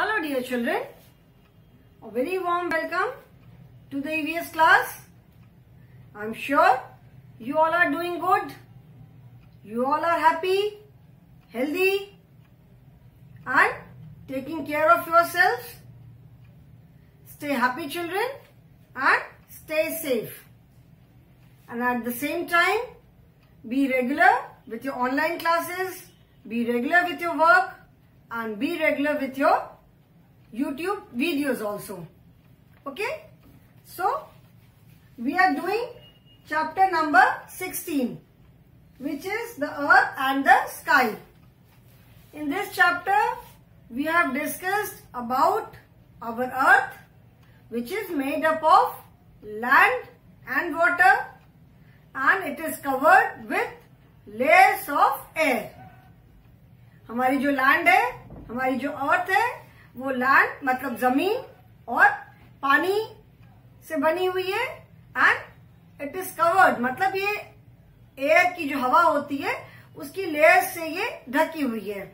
Hello dear children, a very warm welcome to the EVS class. I am sure you all are doing good, you all are happy, healthy and taking care of yourselves. Stay happy children and stay safe. And at the same time, be regular with your online classes, be regular with your work and be regular with your YouTube videos also. Okay? So, we are doing chapter number 16, which is the earth and the sky. In this chapter, we have discussed about our earth, which is made up of land and water, and it is covered with layers of air. हमारी जो land है, हमारी जो अर्थ है, वो land मतलब जमीन और पानी से बनी हुई है एंड इट इज कवर्ड मतलब ये एयर की जो हवा होती है उसकी लेयर्स से ये ढकी हुई है.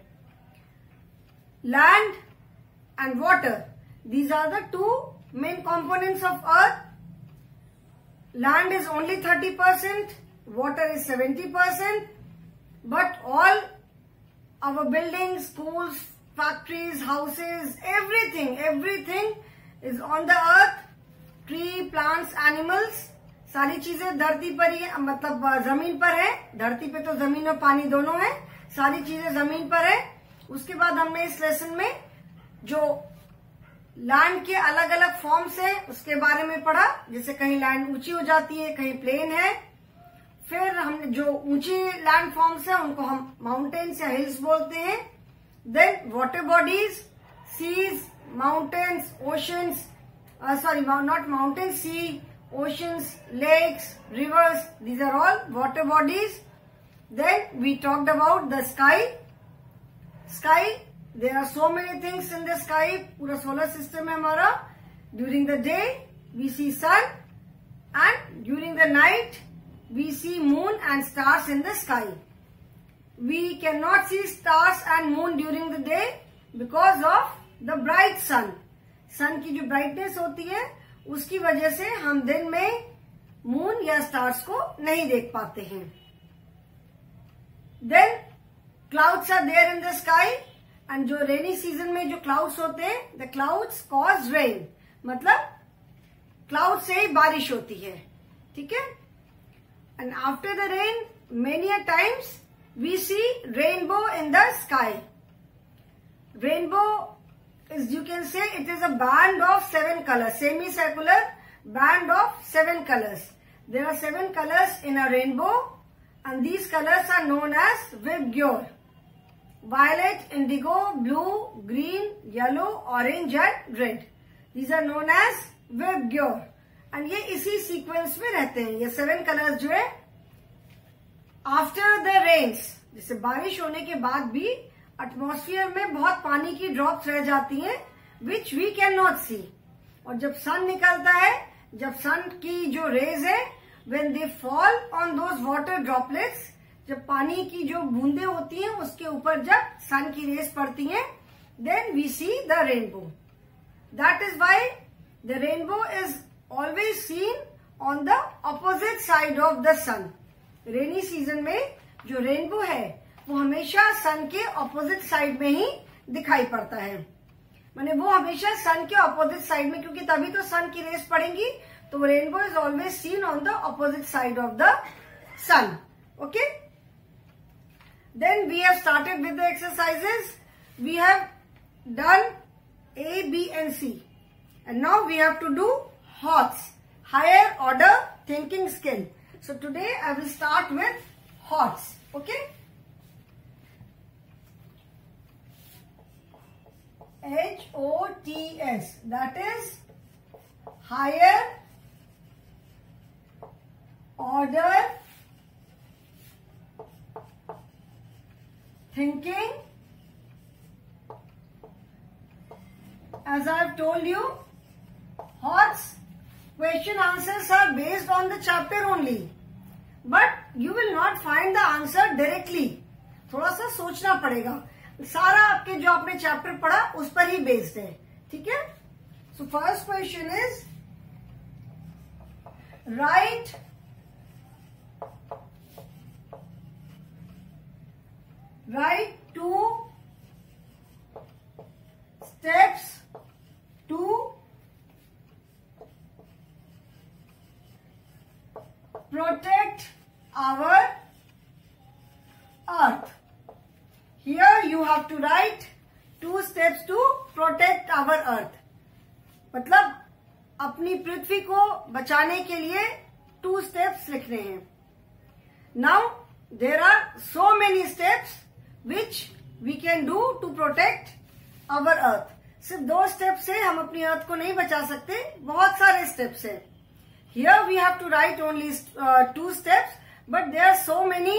Land and water, these are the two main components of earth. Land is only 30%, water is 70%, but all our buildings, schools, factories, houses, everything is on the earth. Tree, plants, animals, सारी चीजें धरती पर ही मतलब जमीन पर है. धरती पे तो जमीन और पानी दोनों है, सारी चीजें जमीन पर है. उसके बाद हमने इस लेसन में जो लैंड के अलग अलग फॉर्म्स है उसके बारे में पढ़ा. जैसे कहीं लैंड ऊंची हो जाती है, कहीं प्लेन है. फिर हमने जो ऊंची लैंड फॉर्म्स है उनको हम माउंटेन्स या हिल्स बोलते हैं. Then water bodies, seas, mountains, oceans, sorry not mountains, sea, oceans, lakes, rivers, these are all water bodies. Then we talked about the sky. Sky, there are so many things in the sky. पूरा solar system है हमारा. During the day we see sun and during the night we see moon and stars in the sky. We cannot see stars and moon during the day because of the bright sun. Sun की जो brightness होती है उसकी वजह से हम दिन में मून या स्टार्स को नहीं देख पाते हैं. Then clouds are there in the sky and जो रेनी सीजन में जो क्लाउड्स होते हैं, द क्लाउड्स कॉज रेन, मतलब क्लाउड से ही बारिश होती है. ठीक है. And after the rain many a times we see rainbow in the sky. Rainbow is, you can say, it is a band of 7 colors, semicircular band of 7 colors. There are 7 colors in a rainbow and these colors are known as VIBGYOR. Violet, indigo, blue, green, yellow, orange and red. These are known as VIBGYOR. and ये इसी sequence में रहते हैं. ये 7 colors जो है after the rains, जैसे बारिश होने के बाद भी एटमॉस्फेयर में बहुत पानी की ड्रॉप्स रह जाती हैं विच वी कैन नॉट सी. और जब सन निकलता है, जब सन की जो रेज है, when they fall on those water droplets, जब पानी की जो बूंदे होती हैं उसके ऊपर जब सन की रेज पड़ती हैं, then we see the rainbow. That is why the rainbow is always seen on the opposite side of the sun. Rainy season में जो रेनबो है वो हमेशा सन के ऑपोजिट साइड में ही दिखाई पड़ता है. माने वो हमेशा सन के ऑपोजिट साइड में, क्योंकि तभी तो सन की रेस पड़ेंगी. तो rainbow is always seen on the opposite side of the sun. Okay. Then we have started with the exercises. We have done A, B and C. And now we have to do HOTS, higher order thinking skill. So today I will start with HOTS. Okay. HOTS, that is higher order thinking. As I have told you, HOTS question answers are based on the chapter only, but you will not find the answer directly. थोड़ा सा सोचना पड़ेगा. सारा आपके जो आपने chapter पढ़ा उस पर ही बेस्ड है, ठीक है। So first question is write two steps to protect our earth. Here you have to write 2 steps to protect our earth. मतलब अपनी पृथ्वी को बचाने के लिए 2 steps लिखने हैं. Now there are so many steps which we can do to protect our earth. सिर्फ 2 step से हम अपनी अर्थ को नहीं बचा सकते, बहुत सारे स्टेप्स हैं. Here we have to write only 2 steps, but there are so many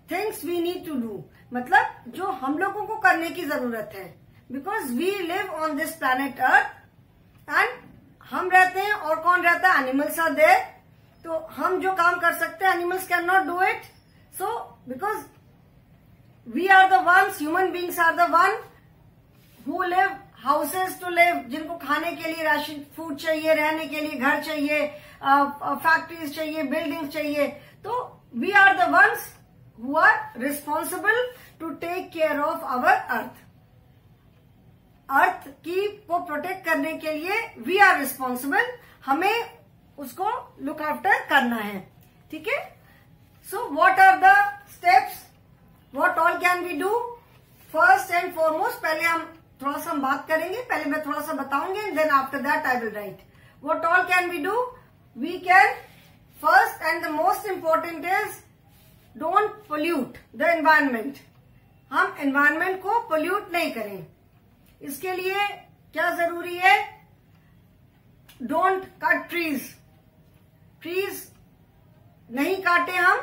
things we need to do. मतलब जो हम लोगों को करने की जरूरत है, because we live on this planet Earth and हम रहते हैं और कौन रहता है? Animals are there. तो हम जो काम कर सकते हैं animals cannot do it. So because we are the ones, human beings are the one who live houses to live, जिनको खाने के लिए राशन फूड चाहिए, रहने के लिए घर चाहिए, फैक्ट्रीज चाहिए, बिल्डिंग्स चाहिए. तो we are the ones who are responsible to take care of our earth. Earth की को प्रोटेक्ट करने के लिए वी आर रिस्पॉन्सिबल, हमें उसको लुक आफ्टर करना है, ठीक है. So what are the steps, what all can we do? First and foremost पहले हम थोड़ा सा बात करेंगे, पहले मैं थोड़ा सा बताऊंगी, then after that I will write. What all can we do? We can first and the most important is don't pollute the environment. हम environment को pollute नहीं करें. इसके लिए क्या जरूरी है? Don't cut trees. Trees नहीं काटे हम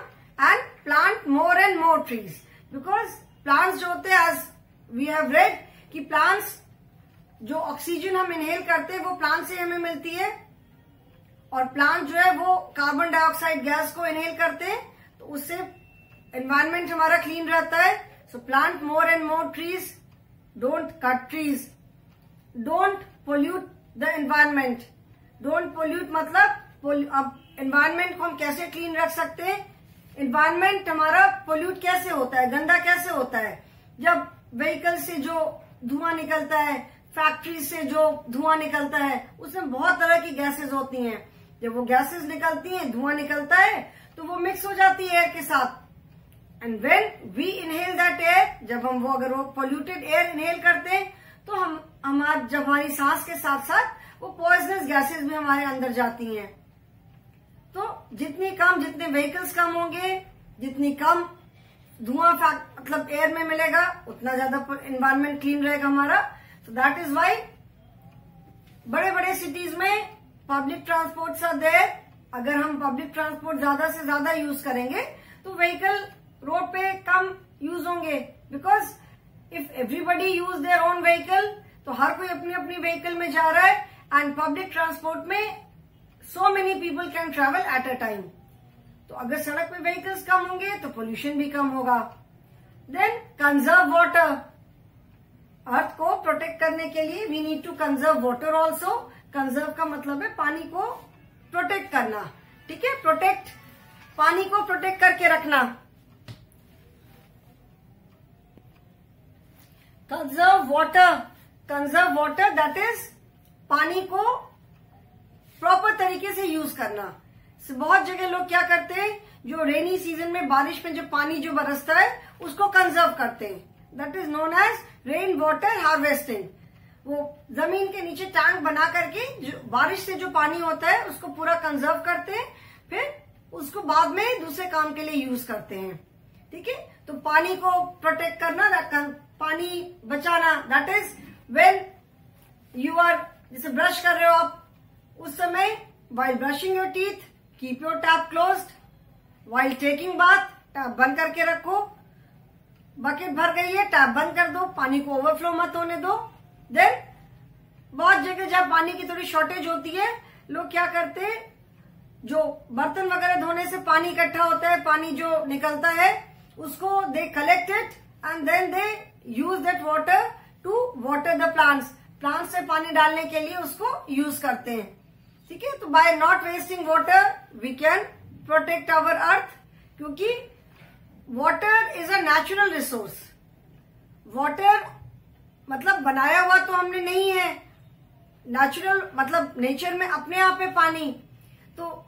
and plant more and more trees. Because plants जो होते हैं, as we have read, कि plants जो ऑक्सीजन हम इनहेल करते हैं वो प्लांट से हमें मिलती है, और प्लांट जो है वो कार्बन डाइऑक्साइड गैस को इनहेल करते हैं, तो उससे एनवायरनमेंट हमारा क्लीन रहता है. So plant more and more trees, don't cut trees, don't pollute the environment. Don't pollute मतलब अब एनवायरनमेंट को हम कैसे क्लीन रख सकते हैं? एनवायरनमेंट हमारा पोल्यूट कैसे होता है, गंदा कैसे होता है? जब व्हीकल से जो धुआं निकलता है, फैक्ट्री से जो धुआं निकलता है, उसमें बहुत तरह की गैसेज होती हैं. जब वो गैसेस निकलती हैं, धुआं निकलता है, तो वो मिक्स हो जाती है एयर के साथ. And when we inhale that air, जब हम अगर वो पोल्यूटेड एयर इनहेल करते हैं, तो जब हमारी सांस के साथ साथ वो पॉइजनस गैसेस भी हमारे अंदर जाती हैं. तो जितने व्हीकल्स कम होंगे, जितनी कम धुआं मतलब एयर में मिलेगा, उतना ज्यादा एनवायरनमेंट क्लीन रहेगा हमारा. सो दैट इज वाई बड़े बड़े सिटीज में पब्लिक ट्रांसपोर्ट आर देयर. अगर हम पब्लिक ट्रांसपोर्ट ज्यादा से ज्यादा यूज करेंगे तो व्हीकल रोड पे कम यूज होंगे. Because if everybody use their own vehicle, तो हर कोई अपनी अपनी व्हीकल में जा रहा है, एंड पब्लिक ट्रांसपोर्ट में so many people can travel at a time. तो अगर सड़क पे व्हीकल्स कम होंगे तो पोल्यूशन भी कम होगा. Then conserve water. अर्थ को प्रोटेक्ट करने के लिए we need to conserve water also. Conserve का मतलब है पानी को प्रोटेक्ट करना, ठीक है. प्रोटेक्ट, पानी को प्रोटेक्ट करके रखना. कंजर्व वाटर दैट इज पानी को प्रॉपर तरीके से यूज करना. बहुत जगह लोग क्या करते हैं, जो रेनी सीजन में बारिश में जो पानी जो बरसता है उसको कंजर्व करते हैं. That is known as rain water harvesting. वो जमीन के नीचे टैंक बना करके जो बारिश से जो पानी होता है उसको पूरा कंजर्व करते हैं, फिर उसको बाद में दूसरे काम के लिए यूज करते हैं, ठीक है. तो पानी को प्रोटेक्ट करना, पानी बचाना, that is when you are, जैसे ब्रश कर रहे हो आप, उस समय while brushing your teeth keep your tap closed. while taking bath tap बंद करके रखो. बकेट भर गई है, टैप बंद कर दो, पानी को ओवरफ्लो मत होने दो. देन बहुत जगह जब पानी की थोड़ी शॉर्टेज होती है, लोग क्या करते हैं, जो बर्तन वगैरह धोने से पानी इकट्ठा होता है, पानी जो निकलता है, उसको they collect it and then they use that water to water the plants, plants में पानी डालने के लिए उसको यूज करते हैं। ठीक है, तो by not wasting water we can protect our earth, क्योंकि water is a natural resource. Water मतलब बनाया हुआ तो हमने नहीं है, नेचुरल मतलब नेचर में अपने आप है पानी। तो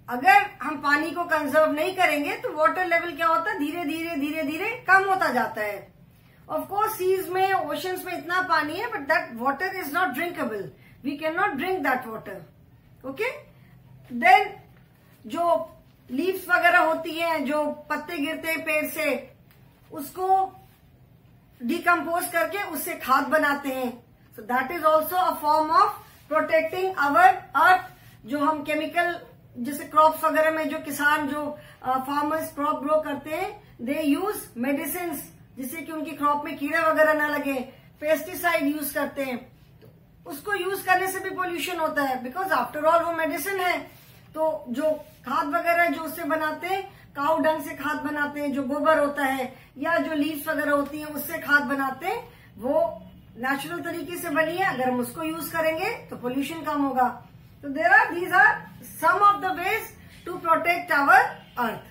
अगर हम पानी को कंजर्व नहीं करेंगे तो वाटर लेवल क्या होता है, धीरे धीरे धीरे धीरे कम होता जाता है। ऑफ कोर्स सीज में, ओशंस में इतना पानी है, but that water is not drinkable, we can not drink that water. Okay, then जो लीव्स वगैरह होती हैं, जो पत्ते गिरते हैं पेड़ से, उसको डिकम्पोज करके उससे खाद बनाते हैं। So that is also a form of protecting our earth. जो हम केमिकल जैसे क्रॉप्स वगैरह में जो किसान जो फार्मर्स क्रॉप ग्रो करते हैं, दे यूज मेडिसिन जिससे कि उनकी क्रॉप में कीड़े वगैरह न लगे, पेस्टिसाइड यूज करते हैं। तो उसको यूज करने से भी पोल्यूशन होता है, बिकॉज आफ्टर ऑल वो मेडिसिन है। तो जो खाद वगैरह जो उससे बनाते हैं, काऊ डंग से खाद बनाते हैं, जो गोबर होता है, या जो लीव्स वगैरह होती हैं उससे खाद बनाते हैं, वो नेचुरल तरीके से बनी है। अगर हम उसको यूज करेंगे तो पोल्यूशन कम होगा। तो these are some of the ways to protect our earth.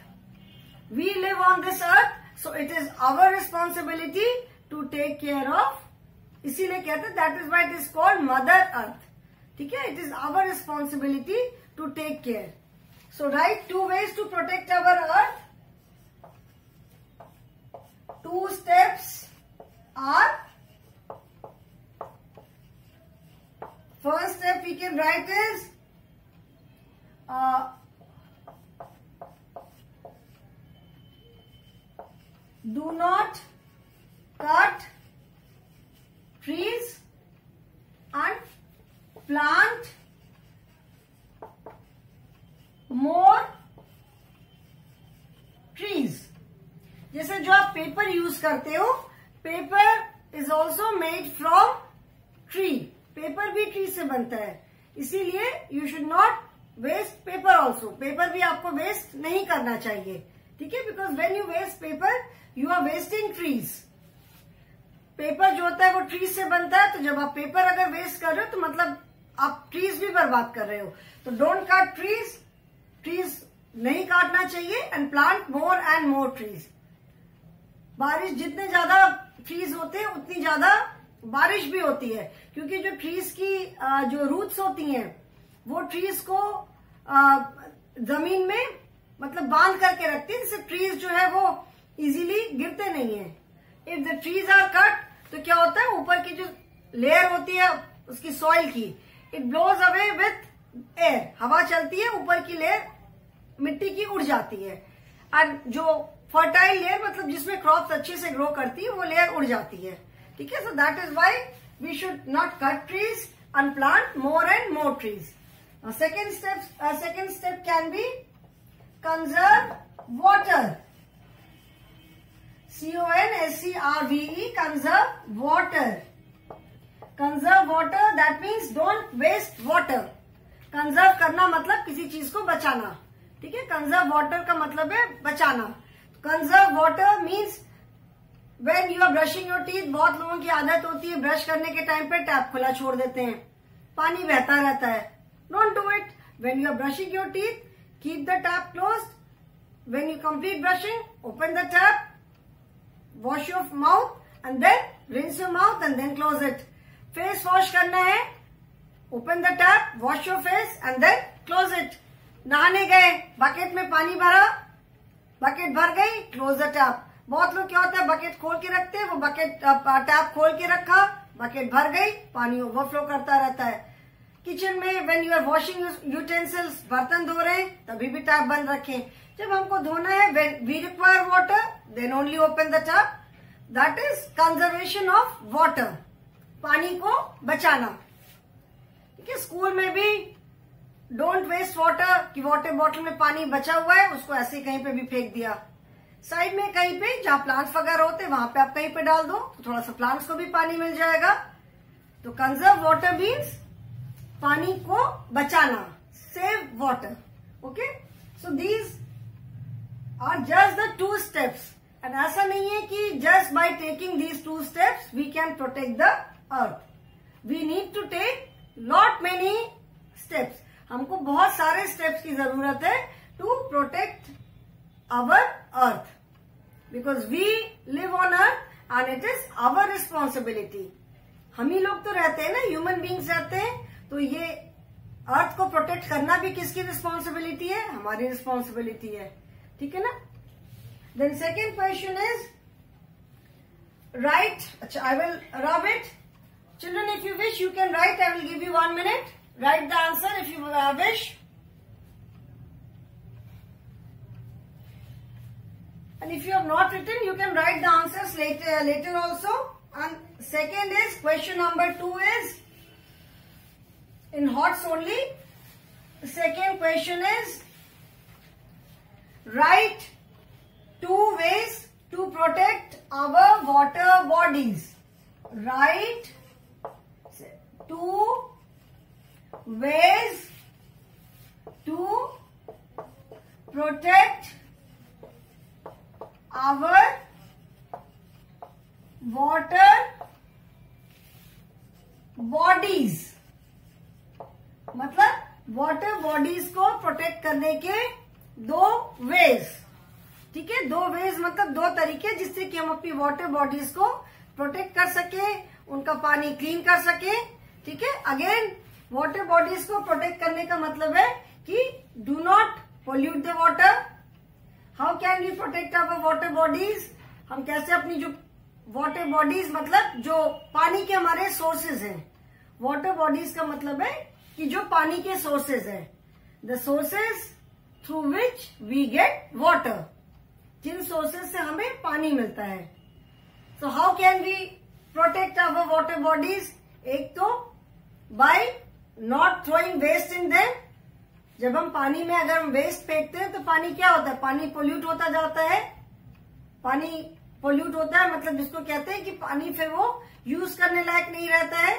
We live on this earth, so it is our responsibility to take care of. इसीलिए कहते हैं that is why it is called Mother Earth. ठीक है, it is our responsibility to take care. So write 2 ways to protect our earth. 2 steps are, first step we can write is do not cut trees and plant more trees. जैसे जो आप paper use करते हो, paper is also made from tree, paper भी tree से बनता है, इसीलिए you should not waste paper also. Paper भी आपको वेस्ट नहीं करना चाहिए, ठीक है, because when you waste paper you are wasting trees. Paper जो होता है वो ट्रीज से बनता है, तो जब आप पेपर अगर वेस्ट कर रहे हो तो मतलब आप ट्रीज भी बर्बाद कर रहे हो। तो डोंट कट ट्रीज, ट्रीज नहीं काटना चाहिए, and plant more and more trees. बारिश जितने ज्यादा ट्रीज होते हैं उतनी ज्यादा बारिश भी होती है, क्योंकि जो ट्रीज की जो रूट्स होती हैं वो ट्रीज को जमीन में मतलब बांध करके रखती है, जिससे ट्रीज जो है वो इजीली गिरते नहीं है। If the trees are cut तो क्या होता है, ऊपर की जो लेयर होती है उसकी सॉइल की, it blows away with air, हवा चलती है, ऊपर की लेयर मिट्टी की उड़ जाती है, और जो फर्टाइल लेयर मतलब जिसमें क्रॉप्स अच्छे से ग्रो करती है वो लेयर उड़ जाती है। ठीक है, so that is why we should not cut trees and plant more and more trees. Second step can be conserve water, CONSERVE, conserve water. Conserve water, that means don't waste water. Conserve करना मतलब किसी चीज को बचाना, ठीक है, conserve water का मतलब है बचाना। Conserve water means when you are brushing your teeth, बहुत लोगों की आदत होती है ब्रश करने के टाइम पे टैप खुला छोड़ देते हैं, पानी बहता रहता है। Don't do it. When you are brushing your teeth, keep the tap closed. When you complete brushing, open the tap, wash your mouth and then rinse your mouth and then close it. Face wash करना है, open the tap, wash your face and then close it. नहाने गए, bucket में पानी भरा, bucket भर गई, close the tap. बहुत लोग क्या होता है बकेट खोल के रखते हैं, वो बकेट टैप खोल के रखा, बकेट भर गई, पानी ओवरफ्लो करता रहता है। किचन में when you are washing utensils, बर्तन धो रहे हैं, तभी भी टैप बंद रखें। जब हमको धोना है, when we require water, then only open the tap. That is conservation of water, पानी को बचाना। ठीक है, स्कूल में भी डोंट वेस्ट वाटर, कि वाटर बॉटल में पानी बचा हुआ है उसको ऐसे कहीं पे भी फेंक दिया। साइड में कहीं पे जहां प्लांट्स वगैरह होते हैं वहां पे आप कहीं पे डाल दो, तो थोड़ा सा प्लांट्स को भी पानी मिल जाएगा। तो कंजर्व वाटर मीन्स पानी को बचाना, save water. Okay, so these are just the 2 steps and ऐसा नहीं है कि just by taking these 2 steps we can protect the earth. We need to take lot many steps. हमको बहुत सारे स्टेप्स की जरूरत है to protect our earth, because we live on earth and it is our responsibility. हम ही लोग तो रहते हैं ना, ह्यूमन बींग्स रहते हैं, तो ये अर्थ को प्रोटेक्ट करना भी किसकी रिस्पॉन्सिबिलिटी है? हमारी रिस्पॉन्सिबिलिटी है. ठीक है ना. Then second question is write. अच्छा, I will rub it. Children, if you wish you can write. I will give you 1 minute. Write the answer if you wish. And if you have not written, you can write the answers later also. And second is question number 2 is in HOTS only. The second question is write 2 ways to protect our water bodies. Write 2 ways to protect our water bodies. मतलब water bodies को protect करने के 2 veg. ठीक है, 2 veg मतलब 2 तरीके जिससे कि हम अपनी वाटर बॉडीज को प्रोटेक्ट कर सके, उनका पानी क्लीन कर सके. ठीक है. अगेन, वाटर बॉडीज को प्रोटेक्ट करने का मतलब है कि do not pollute the water. How can we protect our water bodies? हम कैसे अपनी जो वाटर बॉडीज मतलब जो पानी के हमारे सोर्सेज हैं, वाटर बॉडीज का मतलब है कि जो पानी के सोर्सेज हैं, the sources through which we get water, जिन सोर्सेज से हमें पानी मिलता है. So how can we protect our water bodies? एक तो by not throwing waste in them. जब हम पानी में अगर हम वेस्ट फेंकते हैं तो पानी क्या होता है? पानी पोल्यूट होता जाता है. पानी पोल्यूट होता है मतलब जिसको कहते हैं कि पानी फिर वो यूज करने लायक नहीं रहता है.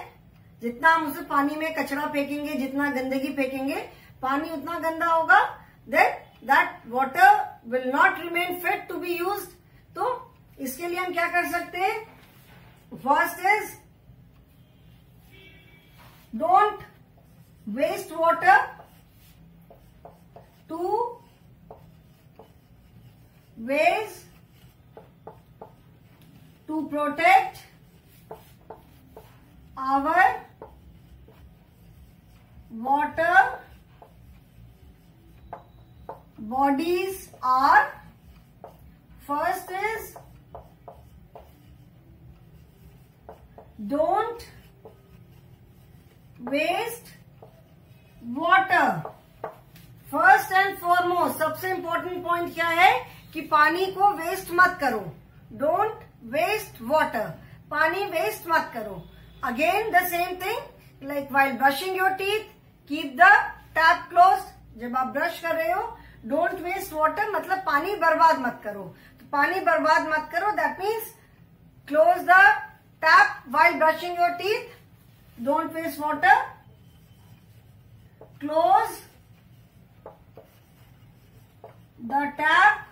जितना हम उसे पानी में कचरा फेंकेंगे, जितना गंदगी फेंकेंगे, पानी उतना गंदा होगा. Then that water will not remain fit to be used. तो इसके लिए हम क्या कर सकते हैं? First is don't waste water. 2 ways to protect our water bodies are, first is don't waste water. First and foremost सबसे इंपॉर्टेंट पॉइंट क्या है कि पानी को वेस्ट मत करो. Don't waste water. पानी वेस्ट मत करो. Again the same thing like while brushing your teeth, keep the tap close. जब आप ब्रश कर रहे हो, डोंट वेस्ट वाटर मतलब पानी बर्बाद मत करो. तो पानी बर्बाद मत करो, that means close the tap while brushing your teeth. Don't waste water. Close the tap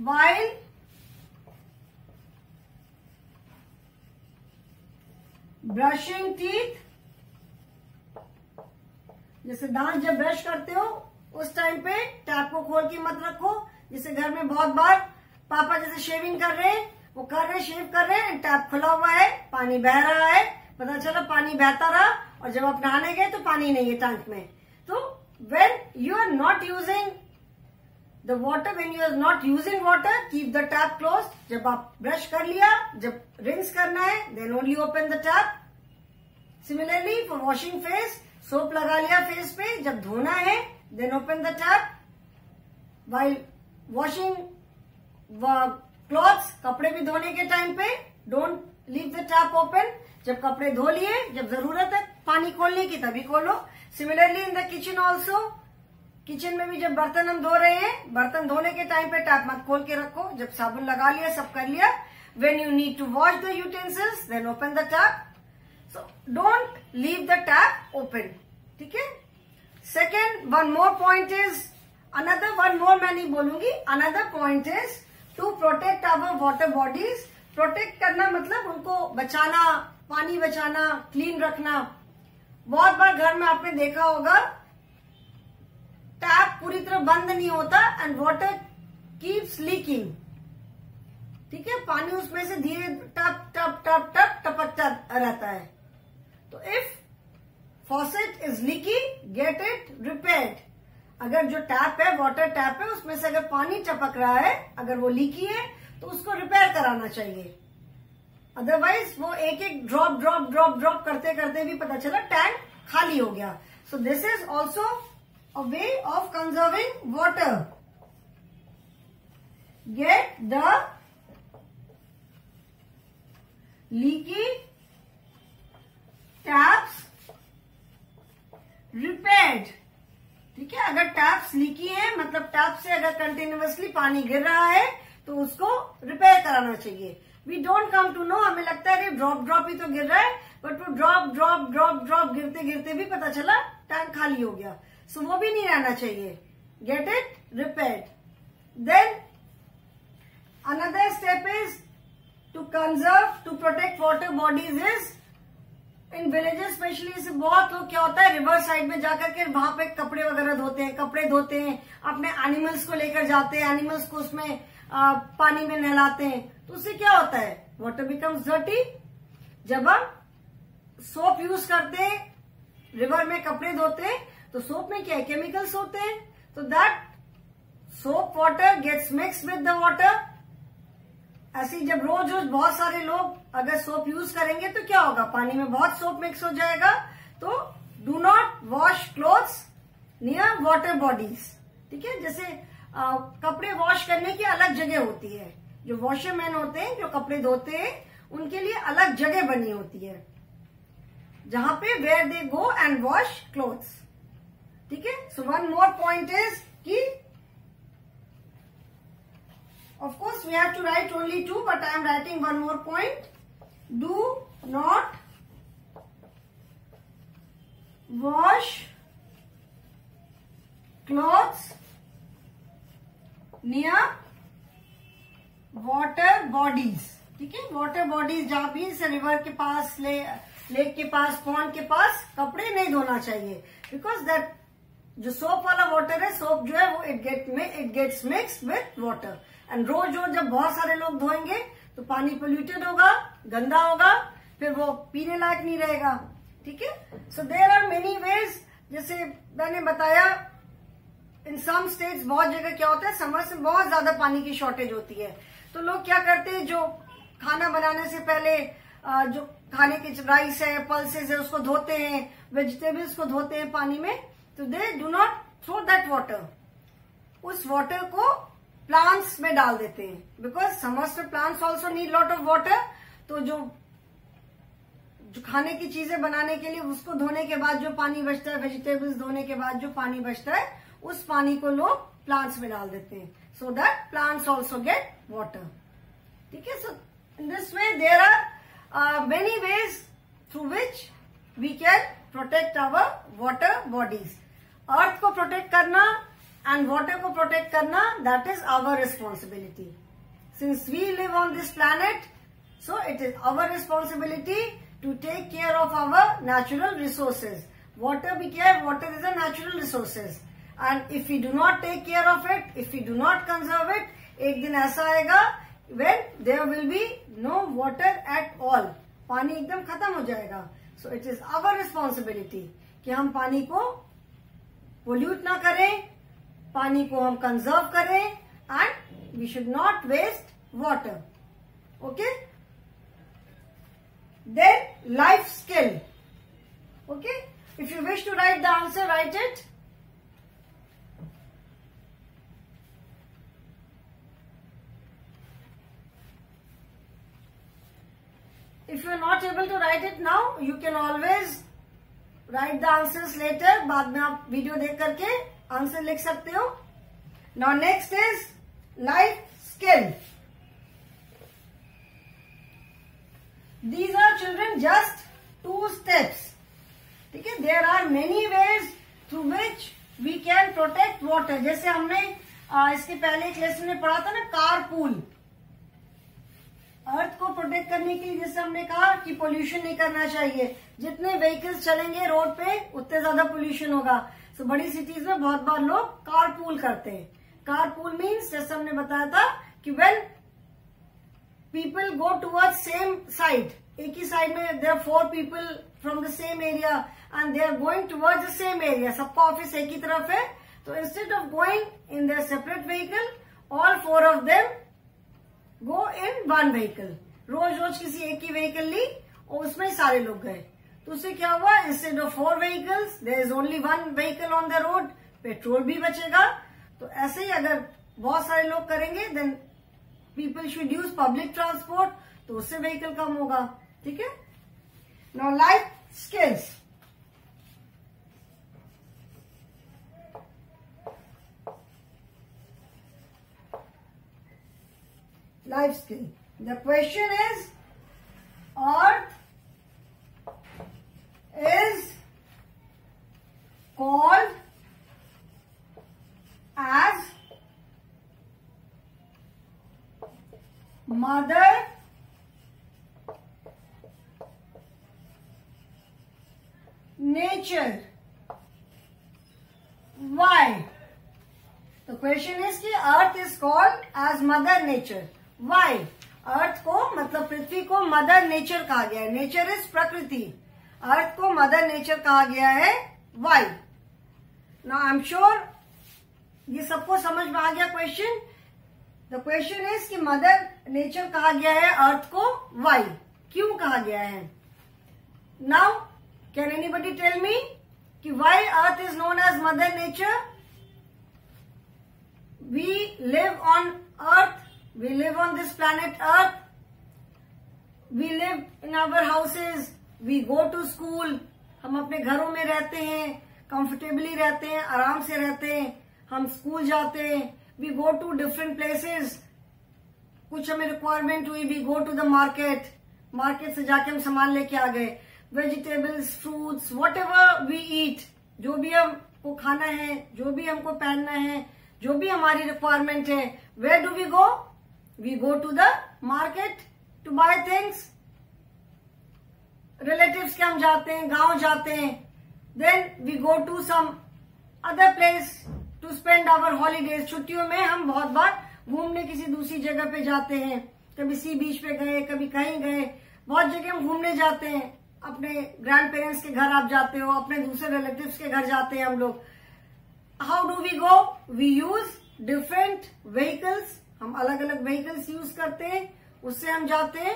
while brushing teeth. जैसे दांत जब ब्रश करते हो उस टाइम पे टैप को खोल के मत रखो. जैसे घर में बहुत बार पापा जैसे शेविंग कर रहे हैं, वो कर रहे शेव कर रहे हैं, टैप खुला हुआ है, पानी बह रहा है, पता चला पानी बहता रहा और जब आप नहाने गए तो पानी नहीं है टैंक में. तो when you are not using the water, when you are not using water, keep the tap closed. जब आप ब्रश कर लिया, जब रिंस करना है, then only open the tap. Similarly for washing face, soap लगा लिया फेस पे, जब धोना है then open the tap. While washing clothes, कपड़े भी धोने के टाइम पे don't leave the tap open. जब कपड़े धो लिए, जब जरूरत है पानी खोलने की तभी खोलो. Similarly in the kitchen also, kitchen में भी जब बर्तन हम धो रहे हैं, बर्तन धोने के टाइम पे टैप मत खोल के रखो. जब साबुन लगा लिया, सब कर लिया, when you need to wash the utensils then open the tap. So don't leave the tap open. ठीक है. Second, one more point is another one more मैं नहीं बोलूंगी. Another point is to protect our water bodies. Protect करना मतलब उनको बचाना, पानी बचाना, क्लीन रखना. बहुत बार घर में आपने देखा होगा टैप पूरी तरह बंद नहीं होता एंड वाटर कीप्स लीकिंग. ठीक है, पानी उसमें से धीरे टप टप टप टप टपकता रहता है. तो if faucet is leaky, get it repaired. अगर जो टैप है, वाटर टैप है, उसमें से अगर पानी टपक रहा है, अगर वो लीकी है तो उसको रिपेयर कराना चाहिए. अदरवाइज वो एक एक ड्रॉप ड्रॉप ड्रॉप ड्रॉप करते करते भी पता चला टैंक खाली हो गया. So this is also a way of conserving water. Get the leaky taps repaired. ठीक है, अगर टैप्स लीकी है मतलब टैप से अगर कंटिन्यूअसली पानी गिर रहा है तो उसको रिपेयर कराना चाहिए. We don't come to know, हमें लगता है ड्रॉप ड्रॉप ही तो गिर रहा है, बट वो ड्रॉप ड्रॉप ड्रॉप ड्रॉप गिरते गिरते भी पता चला टैंक खाली हो गया. सो वो भी नहीं रहना चाहिए. Get it repaired. Then another step is to conserve, to protect water bodies is in villages specially. से बहुत लोग क्या होता है रिवर साइड में जाकर के वहां पे कपड़े वगैरह धोते हैं, कपड़े धोते हैं, अपने एनिमल्स को लेकर जाते हैं, एनिमल्स को उसमें पानी में नहलाते हैं. तो उससे क्या होता है, वाटर बिकम्स डर्टी. जब हम सोप यूज करते हैं, रिवर में कपड़े धोते हैं, तो सोप में क्या है, केमिकल्स होते हैं. तो that soap water gets mix with the water. ऐसे जब रोज रोज बहुत सारे लोग अगर सोप यूज करेंगे तो क्या होगा, पानी में बहुत सोप मिक्स हो जाएगा. तो do not wash clothes near water bodies. ठीक है, जैसे कपड़े वॉश करने की अलग जगह होती है. जो वॉशरमैन होते हैं, जो कपड़े धोते हैं, उनके लिए अलग जगह बनी होती है जहां पे where they go and wash clothes. ठीक है. So one more point is कि of course we have to write only two, but I am writing one more point. Do not wash clothes near water bodies. ठीक है, water bodies जहां भी से river के पास, lake के पास, pond के पास कपड़े नहीं धोना चाहिए. बिकॉज दैट जो सोप वाला वाटर है, सोप जो है वो it gets mixed with water. And रोज रोज जब बहुत सारे लोग धोएंगे तो पानी पोल्यूटेड होगा, गंदा होगा, फिर वो पीने लायक नहीं रहेगा. ठीक है. So there are many ways. जैसे मैंने बताया इन सम स्टेट्स बहुत जगह क्या होता है, समर से बहुत ज्यादा पानी की शॉर्टेज होती है. तो लोग क्या करते हैं, जो खाना बनाने से पहले जो खाने के राइस है, पल्सेस है, उसको धोते हैं, वेजिटेबल्स को धोते हैं पानी में. तो they do not throw that water. उस वाटर को प्लांट्स में डाल देते हैं. Because summers plants also need lot of water. तो जो खाने की चीजें बनाने के लिए उसको धोने के बाद जो पानी बचता है, वेजिटेबल्स धोने के बाद जो पानी बचता है, उस पानी को लोग प्लांट्स में डाल देते हैं. So that plants also get water. ठीक है. So in this way there are many ways through which we can protect our water bodies. Earth को प्रोटेक्ट करना and water को protect करना, that is our responsibility. Since we live on this planet, so it is our responsibility to take care of our natural resources. Water be care, water is a natural resources. And if we do not take care of it, if we do not conserve it, एक दिन ऐसा आएगा when there will be no water at all. पानी एकदम खत्म हो जाएगा. So it is our responsibility कि हम पानी को पोल्यूट ना करें, पानी को हम कंजर्व करें, and we should not waste water. Okay. Then life skill. Okay. If you wish to write the answer, write it. If you are not able to write it now, you can always write the answers later. बाद में आप video देख करके answer लिख सकते हो. Now next is life skill. These are children just 2 steps. ठीक है. There are many ways through which we can protect water. जैसे हमने इसके पहले एक लेसन में पढ़ा था ना, कार पूल। अर्थ को प्रोटेक्ट करने के लिए जैसे हमने कहा कि पोल्यूशन नहीं करना चाहिए, जितने व्हीकल्स चलेंगे रोड पे उतने ज्यादा पोल्यूशन होगा। तो बड़ी सिटीज में बहुत बार लोग कार पूल करते हैं। कार पूल मीन्स जैसे हमने बताया था कि when people go toward same side, एक ही साइड में there 4 people from the same area and they are going towards the same area, सबका ऑफिस एक ही तरफ है, तो instead of going in their separate vehicle, all 4 of them go in one vehicle. रोज रोज किसी एक ही व्हीकल ली और उसमें सारे लोग गए, तो उससे क्या हुआ, instead of 4 vehicles there is only 1 vehicle on the road, petrol भी बचेगा। तो ऐसे ही अगर बहुत सारे लोग करेंगे then people should use public transport, तो उससे व्हीकल कम होगा। ठीक है। Now life skills. Life skill. The question is, Earth is called as Mother Nature. Why? The question is कि Earth is called as Mother Nature. Why? अर्थ को मतलब पृथ्वी को मदर नेचर कहा गया है। नेचर इज प्रकृति, अर्थ को मदर नेचर कहा गया है। Why? Now I am sure ये सबको समझ में आ गया क्वेश्चन। द क्वेश्चन इज कि मदर नेचर कहा गया है अर्थ को, वाई, क्यों कहा गया है। Now can anybody tell me कि why earth is known as mother nature? We live on earth, we live on this planet Earth, we live in our houses, we go to school, हम अपने घरों में रहते हैं, comfortably रहते हैं, आराम से रहते हैं, हम स्कूल जाते हैं, we go to different places, कुछ हमें रिक्वायरमेंट हुई, we go to the market, market से जाके हम सामान लेके आ गए, vegetables, fruits, whatever we eat, जो भी हमको खाना है, जो भी हमको पहनना है, जो भी हमारी रिक्वायरमेंट है, where do we go? We go to the market to buy things. Relatives के हम जाते हैं, गांव जाते हैं. Then we go to some other place to spend our holidays. छुट्टियों में हम बहुत बार घूमने किसी दूसरी जगह पे जाते हैं. कभी सी बीच पे गए, कभी कहीं गए. बहुत जगह हम घूमने जाते हैं. अपने ग्रैंड पेरेंट्स के घर आप जाते हो, अपने दूसरे रिलेटिव्स के घर जाते हैं हम लोग. How do we go? We use different vehicles. हम अलग अलग व्हीकल्स यूज करते हैं, उससे हम जाते हैं.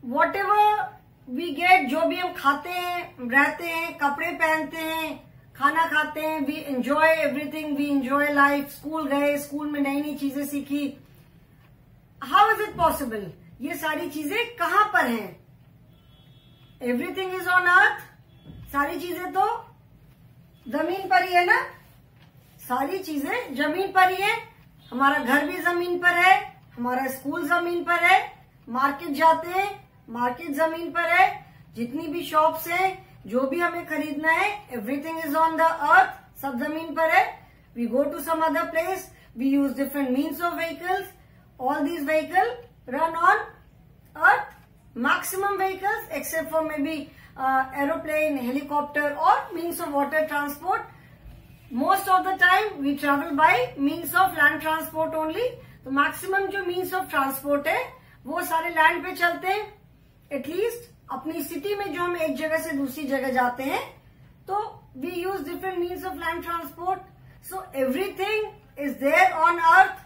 वॉट एवर वी गेट, जो भी हम खाते हैं, रहते हैं, कपड़े पहनते हैं, खाना खाते हैं, we enjoy everything, we enjoy life. School गए, स्कूल में नई नई चीजें सीखी. How is it possible? ये सारी चीजें कहां पर हैं? Everything is on earth. सारी चीजें तो जमीन पर ही है ना, सारी चीजें जमीन पर ही है. हमारा घर भी जमीन पर है, हमारा स्कूल जमीन पर है, मार्केट जाते हैं, मार्केट जमीन पर है, जितनी भी शॉप्स हैं, जो भी हमें खरीदना है, everything is on the earth, सब जमीन पर है. We go to some other place, we use different means of vehicles. All these vehicle run on earth. Maximum vehicles except for maybe aeroplane, helicopter और means of water transport. Most of the time we travel by means of land transport only. तो maximum जो means of transport है वो सारे land पे चलते हैं. At least अपनी city में जो हम एक जगह से दूसरी जगह जाते हैं तो we use different means of land transport. So everything is there on earth.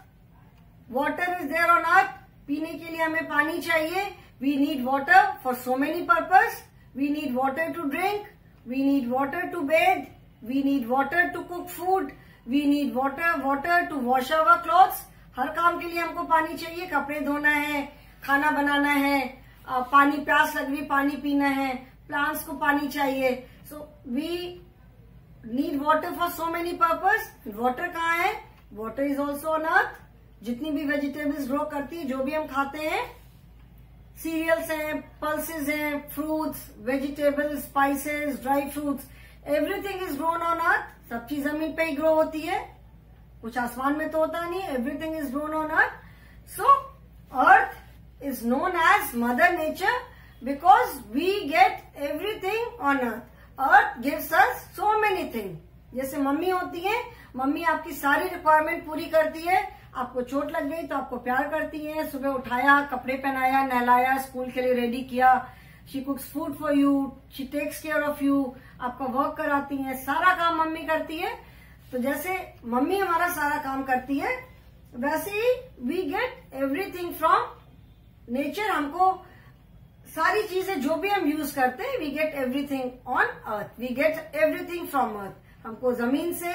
Water is there on earth. पीने के लिए हमें पानी चाहिए. We need water for so many purpose. We need water to drink. We need water to bathe. We need water to cook food. We need water to wash our clothes. हर काम के लिए हमको पानी चाहिए. कपड़े धोना है, खाना बनाना है, पानी प्यास लग रही, पानी पीना है, प्लांट्स को पानी चाहिए. So we need water for so many purpose. Water कहाँ है? Water is also on earth. जितनी भी वेजिटेबल्स ग्रो करती है, जो भी हम खाते हैं, सीरियल्स हैं, पल्सेस हैं, fruits, vegetables, spices, dry fruits, everything is grown on earth. सब चीज जमीन पे ही ग्रो होती है, कुछ आसमान में तो होता नहीं. Everything is grown on earth. So earth is known as mother nature because we get everything on earth. Earth gives us so many thing. जैसे मम्मी होती है, मम्मी आपकी सारी रिक्वायरमेंट पूरी करती है. आपको चोट लग गई तो आपको प्यार करती है, सुबह उठाया, कपड़े पहनाया, नहलाया, स्कूल के लिए रेडी किया. She cooks food for you, she takes care of you, आपका वर्क कराती है, सारा काम मम्मी करती है. तो जैसे मम्मी हमारा सारा काम करती है, वैसे ही we get everything from nature. हमको सारी चीजें जो भी हम यूज करते हैं, we get everything on earth. We get everything from earth. हमको जमीन से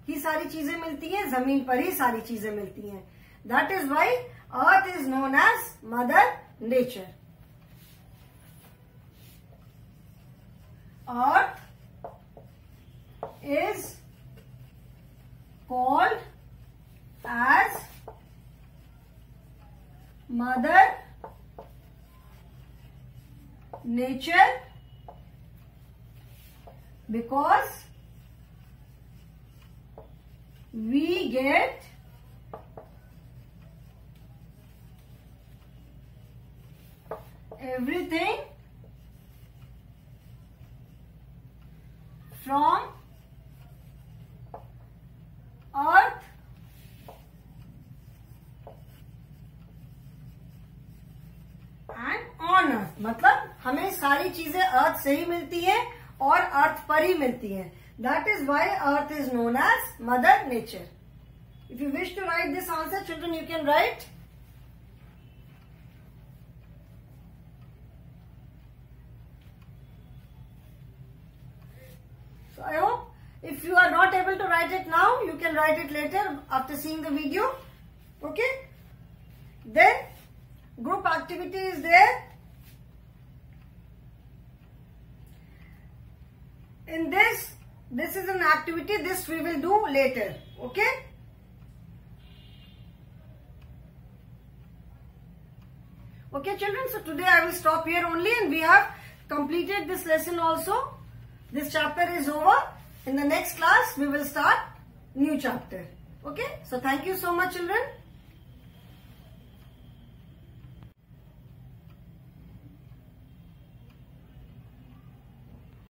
ही सारी चीजें मिलती हैं, जमीन पर ही सारी चीजें मिलती हैं. That is why earth is known as mother nature. Earth is called as mother nature because we get everything from earth and on earth. मतलब हमें सारी चीजें अर्थ से ही मिलती हैं और अर्थ पर ही मिलती हैं. That is why earth is known as mother nature. If you wish to write this answer children, you can write. So I hope if you are not able to write it now, you can write it later after seeing the video. Okay? Then group activity is there. In this is an activity, this we will do later. Okay? Okay children, so today I will stop here only and we have completed this lesson also. This chapter is over. In the next class, we will start new chapter. Okay? So thank you so much children.